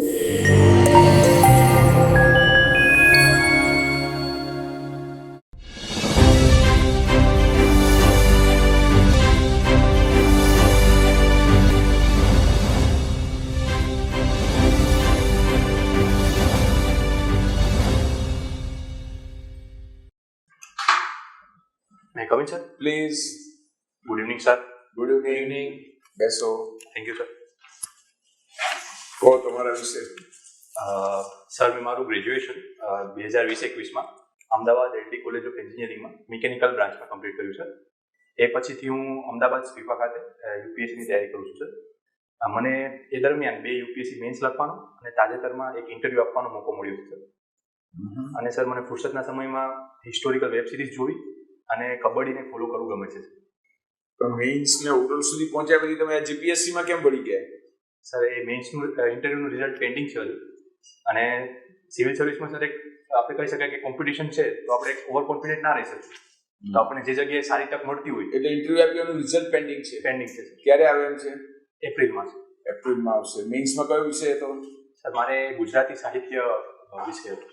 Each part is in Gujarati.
May I come in, sir? Please. Good evening, sir. Good evening. બેસો. Thank you, sir. કહો તમારા વિશે. સર મેં મારું ગ્રેજ્યુએશન 2020-21માં અમદાવાદ એલડી કોલેજ ઓફ એન્જિનિયરિંગમાં મિકેનિકલ બ્રાન્ચમાં કમ્પ્લીટ કર્યું છે. એ પછીથી હું અમદાવાદ સ્પીપા ખાતે યુપીએસસીની તૈયારી કરું છું, સર. મને એ દરમિયાન 2 યુપીએસસી મેન્સ લખવાનો અને તાજેતરમાં એક ઇન્ટરવ્યૂ આપવાનો મોકો મળ્યો છે, સર. અને સર મને ફુરસતના સમયમાં હિસ્ટોરિકલ વેબ સિરીઝ જોવી અને કબડ્ડીને ફોલો કરવું ગમે છે. પણ મેઇન્સ ને ઓરલ સુધી પહોંચ્યા પછી તમે જીપીએસસી માં કેમ પડી ગયા? સર એ મેઇન્સનું ઇન્ટરવ્યુનું રિઝલ્ટ પેન્ડિંગ છે હજુ. અને સિવિલ સર્વિસમાં સર એક આપણે કહી શકાય કે કોમ્પિટિશન છે, તો આપણે એક ઓવર કોન્ફિડન્ટ ના રહી શકીએ. તો આપણને જે જગ્યાએ સારી તક મળતી હોય એટલે ઇન્ટરવ્યુ આપવાનું રિઝલ્ટ પેન્ડિંગ છે. સર. ક્યારે આવે એમ છે? એપ્રિલમાં છે. એપ્રિલમાં આવશે. મેઇન્સમાં કયો વિષય હતો? સર મારે ગુજરાતી સાહિત્ય વિષય હતો.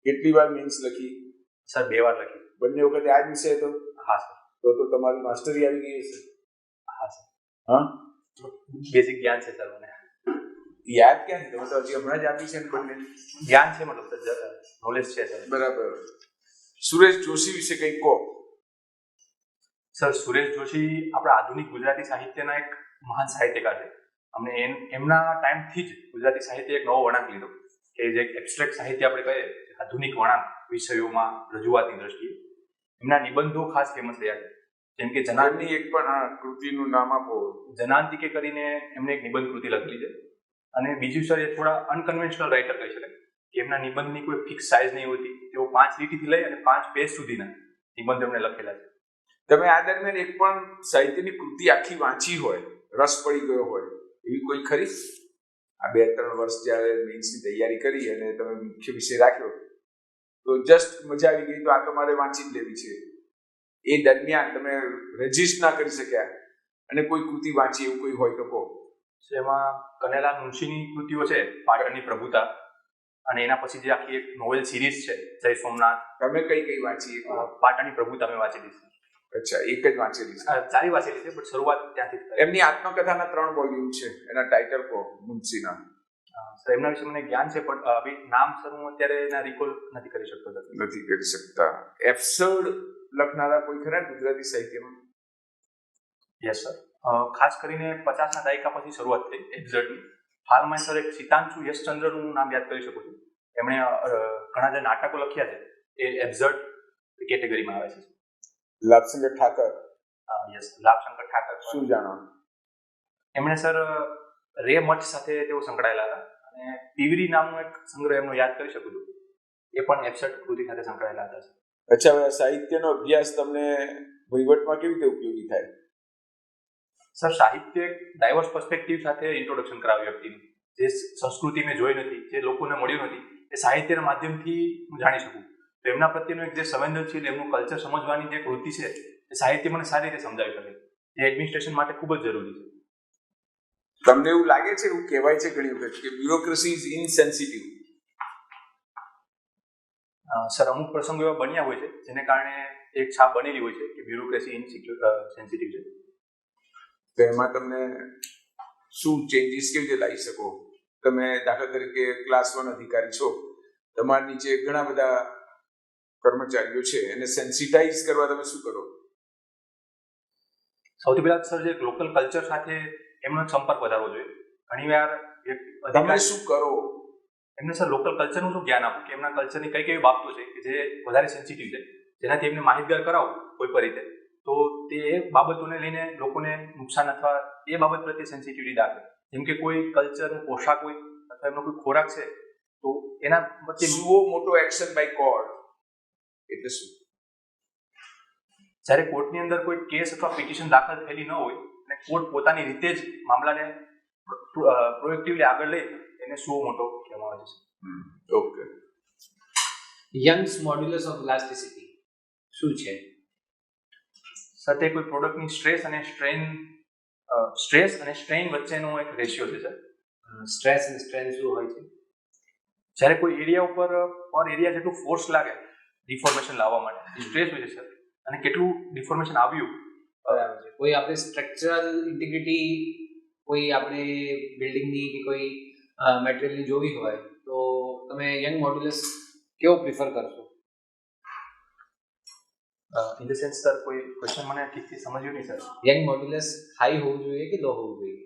કેટલી વાર મેઇન્સ લખી? સર 2 વાર લખી. બંને વખતે આ જ વિષય હતો? હા સર. તો તમારી માસ્ટરી આવી ગઈ હશે? હા સર. બેઝિક જ્ઞાન છે સર. મને યાદ ક્યાં છે? તમે તો હજી હમણાં જ આપી છે ને બંને. જ્ઞાન છે, મતલબ સર નોલેજ છે સર. બરાબર. સુરેશ જોશી વિશે કંઈક કહો. સર સુરેશ જોશી આપણા આધુનિક ગુજરાતી સાહિત્યના એક મહાન સાહિત્યકાર છે. અમને એમના ટાઈમથી જ ગુજરાતી સાહિત્ય એક નવો વળાંક લીધો, કે જે એબ્સ્ટ્રેક્ટ સાહિત્ય આપણે કહીએ, આધુનિક વળાંક વિષયોમાં રજૂઆતની દ્રષ્ટિએ એમના નિબંધો ખાસ ફેમસ રહ્યા છે. જેમ કે જનાનની એક પણ કૃતિનું નામ આપો. જનાંતિકે કરીને એમને એક નિબંધ કૃતિ લખેલી છે. અને બીજું સર એ થોડા અનકન્વેન્શનલ રાઇટર કહી શકાય, કે એમના નિબંધની કોઈ ફિક્સ સાઇઝ નહીં હોતી. તેઓ 5 લીટીથી લઈ અને 5 પેજ સુધીના નિબંધ એમણે લખેલા છે. તમે આ દરમિયાન એક પણ સાહિત્યની કૃતિ આખી વાંચી હોય, રસ પડી ગયો હોય એવી કોઈ ખરી? આ 2-3 વર્ષ જ્યારે મેઇન્સની તૈયારી કરી અને તમે મુખ્ય વિષય રાખ્યો, તો જસ્ટ મજા આવી ગઈ, તો આ તમારે વાંચી જ લેવી છે. એ દરમિયાન તમે રજીસ્ટ ના કરી શક્યા અને કોઈ કૃતિ વાંચી એવું કોઈ હોય તો કહો. એમાં કનૈયાલાલ મુનશીની કૃતિઓ છે, પાટણની પ્રભુતા, અને એના પછી જે આખી એક નોવેલ સિરીઝ છે જય સોમનાથ. તમે કઈ વાંચી? પાટણની પ્રભુતા મેં વાંચી દીધી. અચ્છા, એક જ વાંચેલી છે? સારી વાંચેલી છે, બટ શરૂઆત ત્યાંથી. એમની આત્મકથાના 3 વોલ્યુમ છે, એના ટાઇટલ કહો મુનશીના. સર એમના વિશે મને જ્ઞાન છે, પણ નામ સર હું અત્યારે એના રિકોલ નથી કરી શકતો. નથી કરી શકતા. એબ્સર્ડ લખનારા કોઈ ખરા ગુજરાતી સાહિત્યમાં? Yes sir. ખાસ કરીને 50ના દાયકા પછી શરૂઆત થઈ એબ્સર્ડની. હાલમાં સર એક સિતાંશુ યશચંદ્રનું નામ યાદ કરી શકું છું. એમણે ઘણા જે નાટકો લખ્યા છે એ એબ્સર્ડ કેટેગરીમાં આવે છે. લાભશંકર ઠાકર. યસ, લાભશંકર ઠાકર. શું જાણો? એમણે સર રે મઠ સાથે તેઓ સંકળાયેલા હતા, અને પીવરી નામનો એક સંગ્રહ એમનો યાદ કરી શકું છું, એ પણ એબ્સર્ડ કૃતિ સાથે સંકળાયેલા હતા. અચ્છા, હવે સાહિત્યનો અભ્યાસ તમને વહીવટમાં કેવી રીતે ઉપયોગી થાય? સર સાહિત્ય એક ડાયવર્સ પર્સ્પેક્ટિવ સાથે ઇન્ટ્રોડક્શન કરાવે વ્યક્તિનું. જે સંસ્કૃતિ મેં જોઈ નથી, જે લોકોને મળ્યું નથી, એ સાહિત્યના માધ્યમથી હું જાણી શકું. તો એમના પ્રત્યેનું એક જે સંવેદનશીલ એમનું કલ્ચર સમજવાની જે કૃતિ છે, એ સાહિત્ય મને સારી રીતે સમજાવી શકે, જે એડમિનિસ્ટ્રેશન માટે ખૂબ જ જરૂરી છે. તમને એવું લાગે છે, એવું કહેવાય છે ઘણી વખત કે બ્યુરોક્રેસી ઇઝ ઇનસેન્સિટિવ? સર અમુક પ્રસંગો એવા બન્યા હોય છે જેને કારણે એક છાપ બનેલી હોય છે કે બ્યુરોક્રેસી ઇનસેન્સિટિવ છે. તો એમાં તમને શું ચેન્જીસ કેવી રીતે લાવી શકો? તમે દાખલા તરીકે ક્લાસ 1 અધિકારી છો, તમારા નીચે ઘણા બધા કર્મચારીઓ છે, એને સેન્સિટાઇઝ કરવા તમે શું કરો? સૌથી પહેલા સર જે લોકલ કલ્ચર સાથે એમનો સંપર્ક વધારવો જોઈએ. ઘણીવાર તમે શું કરો? એમને સર લોકલ કલ્ચરનું શું જ્ઞાન આપવું, કે એમના કલ્ચરની કઈ કેવી બાબતો છે કે જે વધારે સેન્સિટિવ છે, જેનાથી એમને માહિતગાર કરાવો કોઈ પણ રીતે, તો તે બાબતોને લઈને લોકોને નુકસાન અથવા એ બાબત પ્રત્યે સેન્સિટિવિટી દાખવે. જેમ કે કોઈ કલ્ચરનો પોશાક હોય અથવા એમનો કોઈ ખોરાક છે, તો એના પ્રત્યે સુઓ મોટો એક્શન બાય કોર્ટ એટલે શું? જ્યારે કોર્ટની અંદર કોઈ કેસ અથવા પિટિશન દાખલ થયેલી ન હોય અને કોર્ટ પોતાની રીતે જ મામલાને પ્રોએક્ટિવલી આગળ લઈ, એને સુઓ મોટો કહેવામાં આવે છે. Okay. Young's modulus of elasticity શું છે? સર તે કોઈ પ્રોડક્ટની સ્ટ્રેસ અને સ્ટ્રેઇન વચ્ચેનો એક રેશિયો છે સર. સ્ટ્રેસ અને સ્ટ્રેન શું હોય છે? જ્યારે કોઈ એરિયા ઉપર પર એરિયા જેટલું ફોર્સ લાગે ડિફોર્મેશન લાવવા માટે સ્ટ્રેસ હોય છે સર, અને કેટલું ડિફોર્મેશન આવ્યું. બરાબર છે. કોઈ આપણે સ્ટ્રક્ચરલ ઇન્ટિગ્રિટી કોઈ આપણે બિલ્ડિંગની કે કોઈ મટીરિયલની જોવી હોય તો તમે યંગ મોડ્યુલસ કેવો પ્રિફર કરશો? ઇન ધ સેન્સ સર, કોઈ ક્વેશ્ચન મને ઠીકથી સમજ્યું નહીં સર. યંગ મોડ્યુલસ હાઈ હોવું જોઈએ કે લો હોવું જોઈએ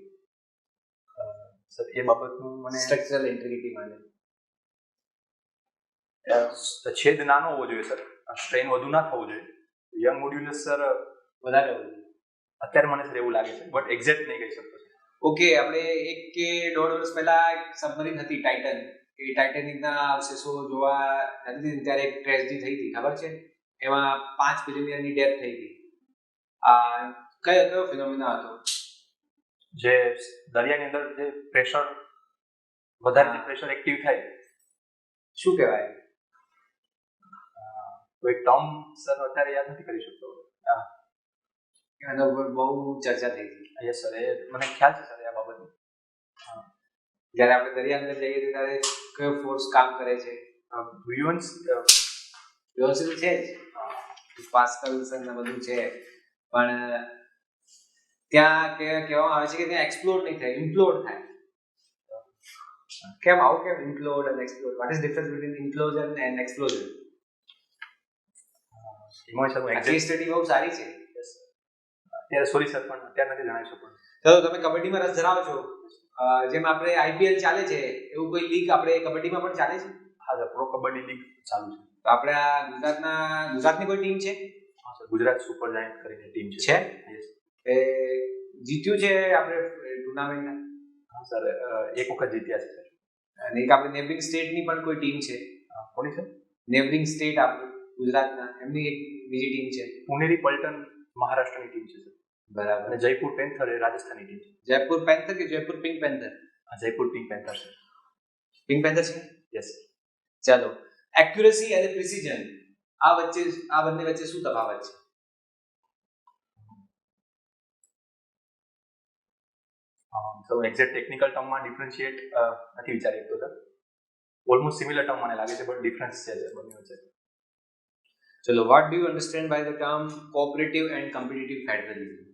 સર એ બાબતનું મને સ્ટ્રક્ચરલ ઇન્ટિગ્રિટી માટે? છેદ નાનો હોવો જોઈએ સર, સ્ટ્રેન વધુ ના થવું જોઈએ. યંગ મોડ્યુલસ સર વધારે હોવું જોઈએ. અત્યારે મને સર એવું લાગે છે, બટ એક્ઝેક્ટ નહીં કહી શકતો. ઓકે, આપણે 1 કે 1.5 વર્ષ પહેલા એક સબમરીન હતી ટાઇટન, એ ટાઇટેનિકના અવશેષો જોવા નથી, ત્યારે એક ટ્રેજડી થઈ હતી, ખબર છે? એમાં 5 બિલિયનની ડેથ થઈ હતી. આ કયો ફિનોમિના હતો? જે દરિયાની અંદર જે પ્રેશર વધારે પ્રેશર એક્ટિવ થાય, શું કહેવાય? કોઈ ટર્મ સર અત્યારે યાદ નથી કરી શકતો. એના ઉપર બહુ ચર્ચા થઈ હતી. યસ સર, એ મને ખ્યાલ છે સર આ બાબતનું. જ્યારે આપણે દરિયા અંદર જઈએ ત્યારે કયો ફોર્સ કામ કરે છે? વિયુઅન્સ વ્યવસ્થિત છે જ, પાસ્કલ્સ અને બધું છે, પણ ત્યાં કહેવામાં આવે છે કે ત્યાં એક્સપ્લોડ નહીં થાય, ઇમ્પ્લોડ થાય. કેમ આવું? કેમ ઇમ્પ્લોડ અને explode? What is difference between implosion and explosion? એમાં સર આ સ્ટડી બહુ સારી છે. અત્યારે સોરી સર, પણ અત્યારે નથી જણાવી શકું. ચલો, તમે કબડ્ડીમાં રસ ધરાવો છો, જેમ આપણે IPL ચાલે છે એવું કોઈ લીગ આપણે કબડ્ડીમાં પણ ચાલે છે? હા સર, પ્રો કબડ્ડી લીગ ચાલુ છે. તો આપણે આ ગુજરાતની કોઈ ટીમ છે? હા સર, ગુજરાત સુપર જાયન્ટ કરીને ટીમ છે. યસ. એ જીત્યું છે આપણે ટુર્નામેન્ટ? હા સર, એક વખત જીત્યા છે સર. અને એક આપણે નેબરિંગ સ્ટેટની પણ કોઈ ટીમ છે? કોની સર? નેબરિંગ સ્ટેટ આપણું ગુજરાતના, એમની એક બીજી ટીમ છે. પુનેરી પલ્ટન મહારાષ્ટ્રની ટીમ છે સર. બરાબર. અને જયપુર પેન્થર એ રાજસ્થાનની ટીમ છે. જયપુર પેન્થર કે Jaipur pink panther? Jaipur pink panther છે. પિંક પેન્થર છે? યસ. ચાલો, એક્યુરેસી અને પ્રિસિઝન, આ બંને વચ્ચે શું તફાવત છે? તો એક્ઝેક્ટ ટેકનિકલ ટર્મમાં ડિફરન્શિએટ નથી વિચારી શકતો સર. ઓલમોસ્ટ સિમિલર ટર્મ મને લાગે છે, બટ ડિફરન્સ છે બંને વચ્ચે. ચલો, what do you understand by the term cooperative and competitive federalism?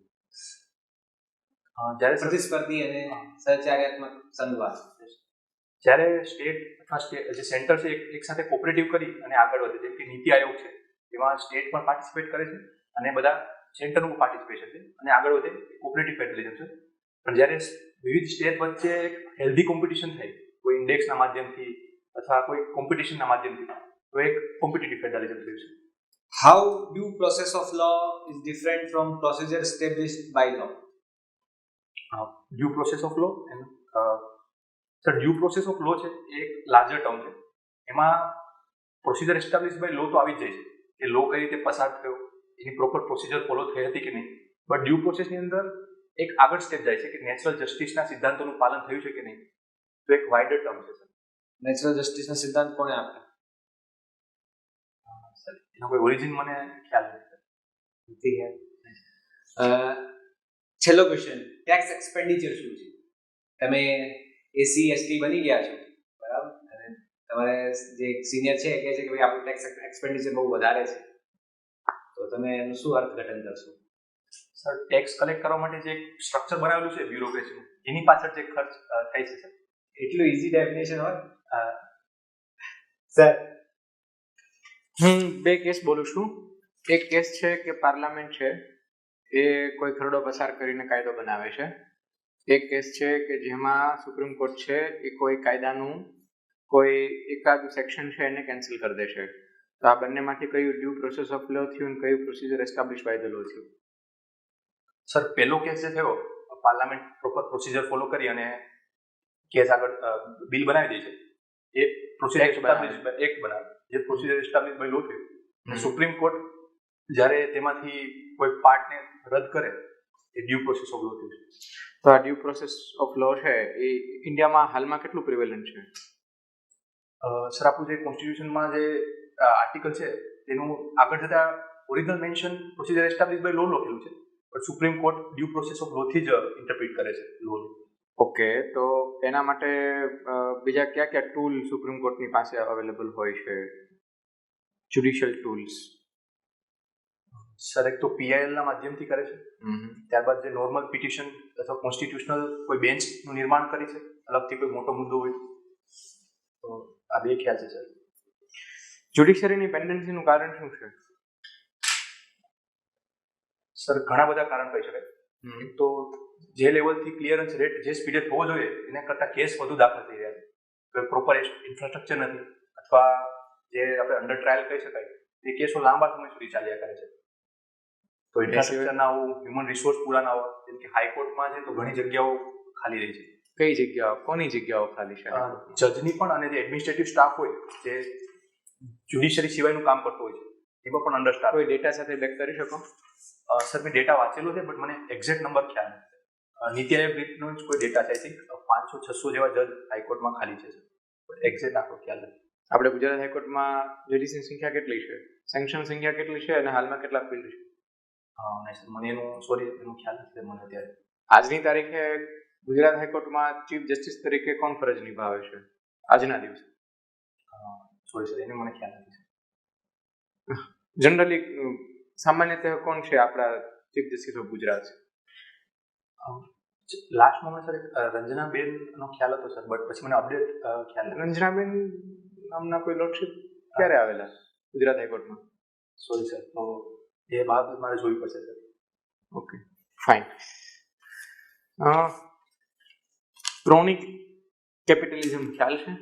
જ્યારે પ્રતિસ્પર્ધી અને સહચાર્યાત્મક સંઘવાદ. જ્યારે સ્ટેટ અથવા જે સેન્ટર છે એક સાથે કોઓપરેટિવ કરી અને આગળ વધે, જેમ કે નીતિ આયોગ છે, એમાં સ્ટેટ પણ પાર્ટિસિપેટ કરે છે અને બધા સેન્ટરનું પાર્ટિસિપેશન છે અને આગળ વધે, કોઓપરેટિવ ફેડરલિઝમ છે. પણ જ્યારે વિવિધ સ્ટેટ વચ્ચે એક હેલ્ધી કોમ્પિટિશન થાય, કોઈ ઇન્ડેક્સના માધ્યમથી અથવા કોઈ કોમ્પિટિશનના માધ્યમથી, તો એક કોમ્પિટિટિવ ફેડરલિઝમ થયું છે. How due process of law is different from procedure established by law? Due process of law, sir due process of law છે એ એક લાર્જર ટર્મ છે. એમાં પ્રોસિજર એસ્ટાબ્લિશ બાય લો તો આવી જ જાય છે કે લો કઈ રીતે પસાર થયો, એની પ્રોપર પ્રોસિજર ફોલો થઈ હતી કે નહીં. બટ ડ્યુ પ્રોસેસની અંદર એક આગળ સ્ટેપ જાય છે કે નેચરલ જસ્ટિસના સિદ્ધાંતોનું પાલન થયું છે કે નહીં. તો એક વાઇડર ટર્મ છે સર. નેચરલ જસ્ટિસના સિદ્ધાંત કોણે આપ્યા? સર એનો કોઈ ઓરિજિન મને ખ્યાલ નથી. છેલ્લો ક્વેશ્ચન, ટેક્સ એક્સપેન્ડિચર શું છે? તમે SC/ST બની ગયા છો, બરાબર, અને તમારે જે સિનિયર છે એ કહે છે કે ભાઈ આપણું ટેક્સ એક્સપેન્ડિચર બહુ વધારે છે, તો તમે એનું શું અર્થઘટન કરશો? સર, ટેક્સ કલેક્ટ કરવા માટે જે સ્ટ્રક્ચર બનાવેલું છે બ્યુરોક્રેસીનું, એની પાછળ જે ખર્ચ થાય છે સર. એટલું ઇઝી ડેફિનેશન હોય? સર, હું 2 કેસ બોલું છું. એક કેસ છે કે પાર્લામેન્ટ છે એ કોઈ ખરડો પસાર કરીને કાયદો બનાવે છે. એક કેસ છે કે જેમાં સુપ્રીમ કોર્ટ છે એ કોઈ કાયદાનું કોઈ એકાદ સેક્શન છે એને કેન્સલ કરી દે છે. તો આ બંનેમાંથી કયું ડ્યુ પ્રોસેસ ઓફ લો થયું અને કયું પ્રોસિજર એસ્ટાબ્લિશ બાય ધ લો થયું? સર, પહેલો કેસ જે થયો, પાર્લામેન્ટ પ્રોપર પ્રોસિજર ફોલો કરી અને કેસ આગળ બિલ બનાવી દે છે, એ પ્રોસિજર એસ્ટાબ્લિશ બાય એક્ટ બનાવે, જે પ્રોસિજર એસ્ટાબ્લિશ બાય લો થયું. અને સુપ્રીમ કોર્ટ જ્યારે તેમાંથી કોઈ પાર્ટને રદ કરે, એ ડ્યુ પ્રોસેસ ઓફ લો થયું છે. તો આ ડ્યુ પ્રોસેસ ઓફ લો છે એ ઇન્ડિયામાં હાલમાં કેટલું પ્રિવેલન્ટ છે? સર, આપણું જે કોન્સ્ટિટ્યુશનમાં જે આર્ટિકલ છે તેનું આગળ જતા original mention procedure establish by law લખેલું છે, પણ supreme court due process of લોથી જ ઇન્ટરપ્રિટ કરે છે લો. ઓકે, તો એના માટે બીજા કયા કયા ટૂલ સુપ્રીમ કોર્ટની પાસે અવેલેબલ હોય છે, જ્યુડિશિયલ ટૂલ્સ? સર એક તો પીઆઈએલના માધ્યમથી કરે છે, ત્યારબાદ જે નોર્મલ પિટિશન અથવા કોન્સ્ટિટ્યુશનલ કોઈ બેન્ચનું નિર્માણ કરી છે, અલગથી કોઈ મોટો મુદ્દો હોય તો આ બે ખ્યાલ છે સર. જ્યુડિશિયરીની પેન્ડન્સીનું કારણ શું છે? સર ઘણા બધા કારણ કહી શકાય. એક તો જે લેવલથી ક્લિયરન્સ રેટ જે સ્પીડે થવો જોઈએ એના કરતાં કેસ વધુ દાખલ થઈ રહ્યા છે. પ્રોપર ઇન્ફ્રાસ્ટ્રક્ચર નથી, અથવા જે આપણે અંડર ટ્રાયલ કહી શકાય તે કેસો લાંબા સમય સુધી ચાલ્યા કરે છે. તો ઇન્ફ્રાસ્ટ્રક્ચર ના હોવું, હ્યુમન રિસોર્સ પૂરા ના હોવા, જેમ કે હાઈકોર્ટમાં છે તો ઘણી જગ્યાઓ ખાલી રહી છે. કઈ જગ્યાઓ, કોની જગ્યાઓ ખાલી છે? જજની પણ, અને જે એડમિનિસ્ટ્રેટિવ સ્ટાફ હોય જે જ્યુડિશિયરી સિવાયનું કામ કરતો હોય છે એમાં પણ અંડર સ્ટાફ. કોઈ ડેટા સાથે બેક કરી શકો? સર મેં ડેટા વાંચેલો છે, બટ મને એક્ઝેક્ટ નંબર ખ્યાલ નથી. નીતિ આયોગ રીતનો જ કોઈ ડેટા છે, આઈ થિંક 500-600 જેવા જજ હાઈકોર્ટમાં ખાલી છે સર. એક્ઝેક્ટ આંકડો ખ્યાલ નથી. આપણે ગુજરાત હાઈકોર્ટમાં જજીસની સંખ્યા કેટલી છે, સેન્ક્શન સંખ્યા કેટલી છે, અને હાલમાં કેટલા ફિલ્ડ છે? સર મને એનું ખ્યાલ નથી મને અત્યારે. આજની તારીખે ગુજરાત હાઈકોર્ટમાં ચીફ જસ્ટિસ તરીકે કોણ ફરજ નિભાવે છે આજના દિવસે? સોરી સર, એનું મને ખ્યાલ નથી. જનરલી સામાન્યતઃ કોણ છે આપણા ચીફ જસ્ટિસ ઓફ ગુજરાત? લાસ્ટમાં સર રંજનાબેન નો ખ્યાલ હતો સર, બટ પછી મને અપડેટ ખ્યાલ નથી. રંજનાબેન નામના કોઈ લોર્ડશિપ ક્યારે આવેલા ગુજરાત હાઈકોર્ટમાં? સોરી સર, તો એ બાબત મારે જોવી પડશે sir. Okay, fine. Chronic capitalism ખ્યાલ છે?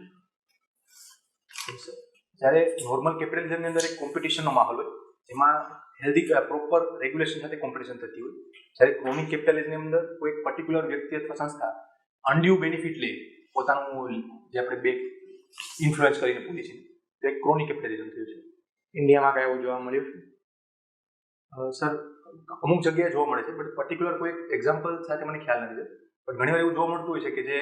જ્યારે નોર્મલ કેપિટલિઝમની અંદર એક કોમ્પિટિશનનો માહોલ હોય, એમાં હેલ્ધી પ્રોપર રેગ્યુલેશન સાથે કોમ્પિટિશન થતી હોય. જ્યારે ક્રોનિક કેપિટલિઝમની અંદર કોઈ પર્ટિક્યુલર વ્યક્તિ અથવા સંસ્થા અનડ્યુ બેનિફિટ લે, પોતાનું જે આપણે બે ઇન્ફ્લુઅન્સ કરીને પોલિસી, તો એક ક્રોનિક કેપિટલિઝમ થયું છે. ઇન્ડિયામાં કઈ એવું જોવા મળ્યું છે? સર અમુક જગ્યાએ જોવા મળે છે, બટ પર્ટિક્યુલર કોઈ એક્ઝામ્પલ સાથે મને ખ્યાલ નથી. પણ ઘણી વાર એવું જોવા મળતું હોય છે કે જે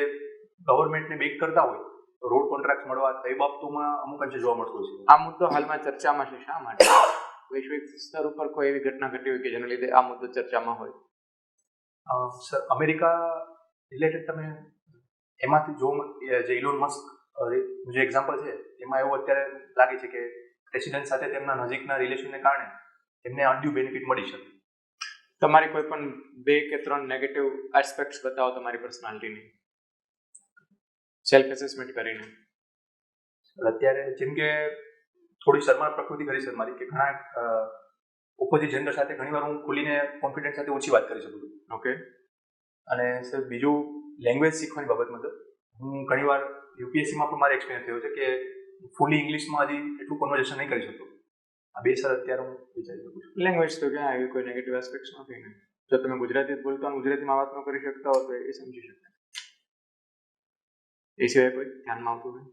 ગવર્મેન્ટને બેક કરતા હોય તો રોડ કોન્ટ્રાક્ટ મળવા, એ બાબતોમાં અમુક અંશે જોવા મળતું હોય છે. આ મુદ્દો હાલમાં ચર્ચામાં છે, શા માટે? વૈશ્વિક સ્તર ઉપર કોઈ એવી ઘટના ઘટી હોય કે જેના લીધે આ મુદ્દો ચર્ચામાં હોય? સર અમેરિકા રિલેટેડ તમે એમાંથી જો જે ઇલોન મસ્ક જે એક્ઝામ્પલ છે એમાં એવું અત્યારે લાગે છે કે પ્રેસિડેન્ટ સાથે તેમના નજીકના રિલેશનને કારણે એમને અનડ્યુ બેનિફિટ મળી શકે. તમારી કોઈ પણ 2 કે 3 નેગેટિવ એસ્પેક્ટ્સ બતાવો તમારી પર્સનાલિટીની, સેલ્ફ એસેસમેન્ટ કરીને. અત્યારે જેમ કે થોડી શર્મા પ્રકૃતિ ખરી સર મારી, કે ઘણા ઓપોઝિટ જેન્ડર સાથે ઘણીવાર હું ખુલીને કોન્ફિડન્સ સાથે ઓછી વાત કરી શકું છું. ઓકે. અને સર બીજું લેંગ્વેજ શીખવાની બાબતમાં સર હું ઘણીવાર યુપીએસસીમાં પણ મારે એક્સપિરિયન્સ થયો છે કે ફૂલી ઇંગ્લિશમાં હજી એટલું કન્વર્ઝેશન નહીં કરી શકતો. આ બે સર અત્યારે હું વિચારી શકું છું. લેંગ્વેજ તો ક્યાં એવી કોઈ નેગેટિવ એસ્પેક્ટ્સ નથી ને? જો તમે ગુજરાતી બોલતા હોય, ગુજરાતીમાં વાત ન કરી શકતા હો તો એ સમજી શકાય. એ સિવાય કોઈ ધ્યાનમાં આવતું નહીં?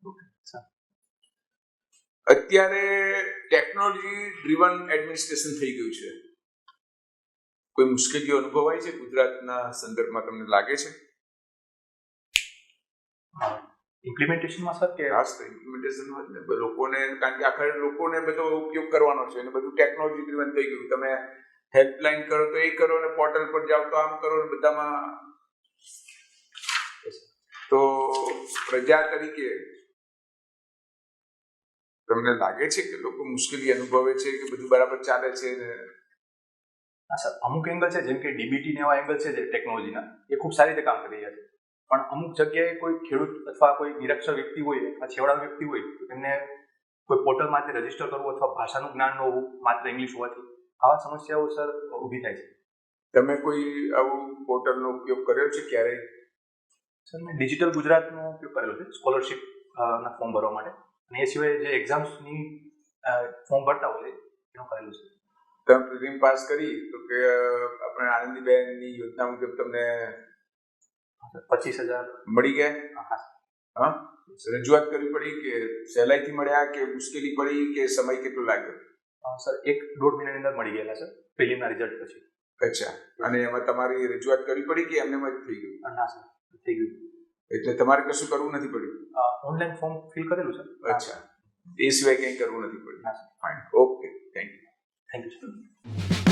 Okay sir. અત્યારે ટેકનોલોજી ડ્રીવન એડમિનિસ્ટ્રેશન થઈ ગયું છે. કોઈ મુશ્કેલીઓ અનુભવાય છે ગુજરાતના સંદર્ભમાં, તમને લાગે છે? ઇમ્પ્લિમેન્ટેશનમાં સર કે ખાસ ઇમ્પ્લિમેન્ટેશનમાં જ ને લોકોને, કારણ કે આખરે લોકોને બધો ઉપયોગ કરવાનો છે અને બધું ટેકનોલોજી ડ્રીવન થઈ ગયું. તમે હેલ્પલાઇન કરો તો એ કરો, ને પોર્ટલ પર જાઓ તો આમ કરો, ને બધામાં. તો પ્રજા તરીકે તમને લાગે છે કે લોકો મુશ્કેલી અનુભવે છે કે બધું બરાબર ચાલે છે? ને હા સર, અમુક એંગલ છે જેમ કે ડીબીટી ને એવા એંગલ છે જે ટેકનોલોજીના, એ ખૂબ સારી રીતે કામ કરી રહ્યા છે. પણ અમુક જગ્યાએ કોઈ ખેડૂત અથવા કોઈ નિરક્ષર વ્યક્તિ હોય અથવા છેવાડા વ્યક્તિ હોય તો તેમને કોઈ પોર્ટલમાંથી રજીસ્ટર કરવું અથવા ભાષાનું જ્ઞાન ન હોવું, માત્ર ઇંગ્લિશ હોવાથી આવા સમસ્યાઓ સર ઊભી થાય છે. તમે કોઈ આવું પોર્ટલનો ઉપયોગ કર્યો છે ક્યારેય? સર મેં ડિજિટલ ગુજરાતનો ઉપયોગ કરેલો છે સ્કોલરશિપ ના ફોર્મ ભરવા માટે, અને એ સિવાય જે એક્ઝામ્સની ફોર્મ ભરતા હોય એનું કરેલું છે. તમે પ્રિલિમ પાસ કરી તો કે આપણે આનંદીબેનની યોજના મુજબ તમને 25,000 મળી ગયા? હા, રજૂઆત કરવી પડી કે સહેલાઈથી મળ્યા કે મુશ્કેલી પડી કે સમય કેટલો લાગ્યો? સર 1-1.5 મહિનાની અંદર મળી ગયેલા સર, પ્રિલિમના રિઝલ્ટ પછી. અચ્છા, અને એમાં તમારી રજૂઆત કરવી પડી કે એમને જ થઈ ગયું? ના સર, થઈ ગયું. એટલે તમારે કશું કરવું નથી પડ્યું? ઓનલાઈન ફોર્મ ફિલ કરેલું સર. અચ્છા, એ સિવાય કંઈ કરવું નથી પડ્યું? ના sir. Fine, okay, thank you. Thank you sir.